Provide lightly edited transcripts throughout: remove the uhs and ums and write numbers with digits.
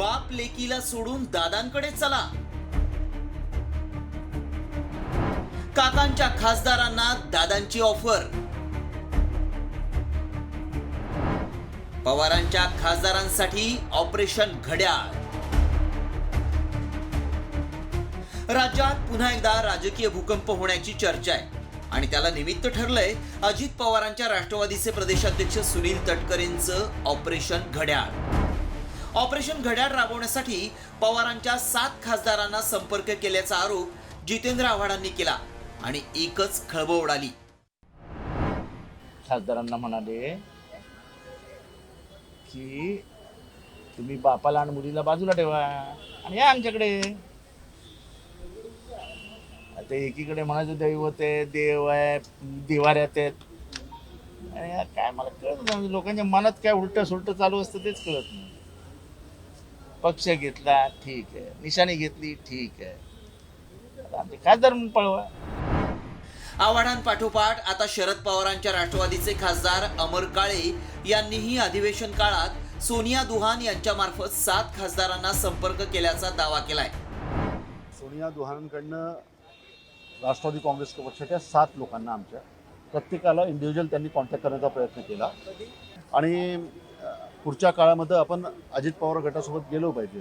बाप लेकीला सोडून दादांकडे चला. काकांच्या खासदारांना दादांची ऑफर. पवारांच्या खासदारांसाठी ऑपरेशन घड्याळ. राज्यात पुन्हा एकदा राजकीय भूकंप होण्याची चर्चा आहे आणि त्याला निमित्त ठरलंय अजित पवारांच्या राष्ट्रवादीचे प्रदेशाध्यक्ष सुनील तटकरेंचं ऑपरेशन घड्याळ. ऑपरेशन घड्याळ राबवण्यासाठी पवारांच्या 7 खासदारांना संपर्क केल्याचा आरोप जितेंद्र आव्हाडांनी केला आणि एकच खळबळ उडाली. खासदारांना म्हणाले की तुम्ही बापाला आणि मुलीला बाजूला ठेवा आणि या आमच्याकडे. आता एकीकडे म्हणायचं दैवत आहे, देव आहे, दिवाऱ्यात आहेत आणि काय मला कळत नाही, लोकांच्या मनात काय उलट सुलट चालू असतं तेच कळत नाही. पक्ष घेतला ठीक आहे, निशाणी घेतली ठीक आहे, आता आमचे खासदार म्हणून पळवा. आव्हाडांपाठोपाठ आता शरद पवारांच्या राष्ट्रवादीचे खासदार अमर काळे यांनीही अधिवेशन काळात सोनिया दुहान यांच्या मार्फत 7 खासदारांना संपर्क केल्याचा दावा केलाय. सोनिया दुहानकडनं राष्ट्रवादी काँग्रेस पक्षाच्या 7 लोकांना आमच्या प्रत्येकाला इंडिव्हिज्युअल त्यांनी कॉन्टॅक्ट करण्याचा प्रयत्न केला आणि पुढच्या काळामध्ये आपण अजित पवार गटासोबत गेलो पाहिजे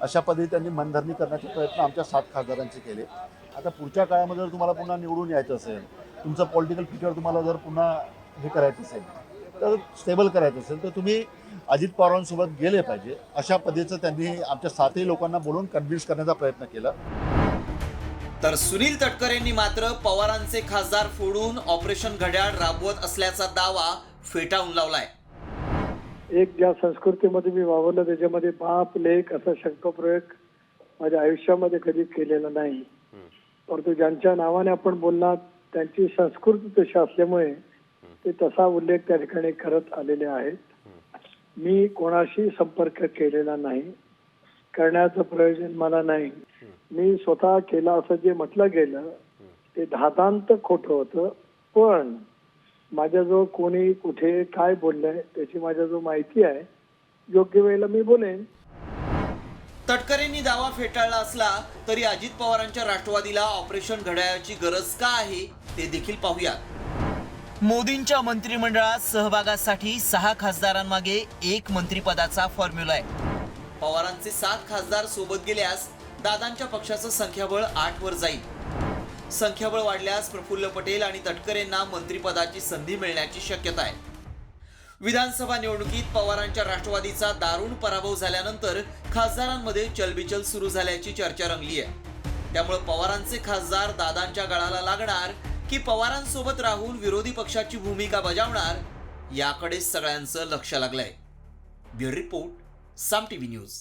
अशा पद्धतीने त्यांनी मनधरणी करण्याचे प्रयत्न आमच्या 7 खासदारांचे केले. आता पुढच्या काळामध्ये जर तुम्हाला पुन्हा निवडून यायचं असेल, तुमचं पॉलिटिकल फ्युचर तुम्हाला जर पुन्हा हे करायचं असेल, तर स्टेबल करायचं असेल, तर तुम्ही अजित पवारांसोबत गेले पाहिजे अशा पद्धतीचं त्यांनी आमच्या 7ही लोकांना बोलून कन्व्हिन्स करण्याचा प्रयत्न केला. तर सुनील तटकरेंनी मात्र पवारांचे खासदार फोडून ऑपरेशन घड्याळ राबवत असल्याचा दावा फेटाळून लावलाय. एक ज्या संस्कृतीमध्ये मी वावरलं त्याच्यामध्ये बाप लेक असा शंखप्रयोग माझ्या आयुष्यामध्ये कधी केलेला नाही. परंतु ज्यांच्या नावाने आपण बोलणार त्यांची संस्कृती तशी असल्यामुळे ते तसा उल्लेख त्या ठिकाणी करत आलेले आहेत. मी कोणाशी संपर्क केलेला नाही, करण्याचं प्रयोजन मला नाही. मी स्वतः केला असं जे म्हटलं गेलं ते धादांत खोटं होतं, पण माझ्याजवळ कोणी कुठे काय बोललंय त्याची माझ्याजवळ माहिती आहे. योग्य वेळेला मी बोलेन. तटकरेंनी दावा फेटाळला असला तरी अजित पवारांच्या राष्ट्रवादीला ऑपरेशन घड्याळाची गरज का आहे ते देखील पाहूयात. मोदींच्या मंत्रिमंडळात सहभागासाठी 6 खासदारांमागे 1 मंत्रिपदाचा फॉर्म्युला आहे. पवारांचे 7 खासदार सोबत गेल्यास दादांच्या पक्षाचं संख्याबळ 8 वर जाईल. संख्याबळ वाढल्यास प्रफुल्ल पटेल आणि तटकरेंना मंत्रिपदाची संधी मिळण्याची शक्यता आहे. विधानसभा निवडणुकीत पवारांच्या राष्ट्रवादीचा दारुण पराभव झाल्यानंतर खासदारांमध्ये चलबिचल सुरू झाल्याची चर्चा रंगली आहे. त्यामुळे पवारांचे खासदार दादांच्या गळाला लागणार की पवारांसोबत राहून विरोधी पक्षाची भूमिका बजावणार याकडे सगळ्यांचं लक्ष लागलंय. ब्युरो रिपोर्ट, साम टीव्ही न्यूज.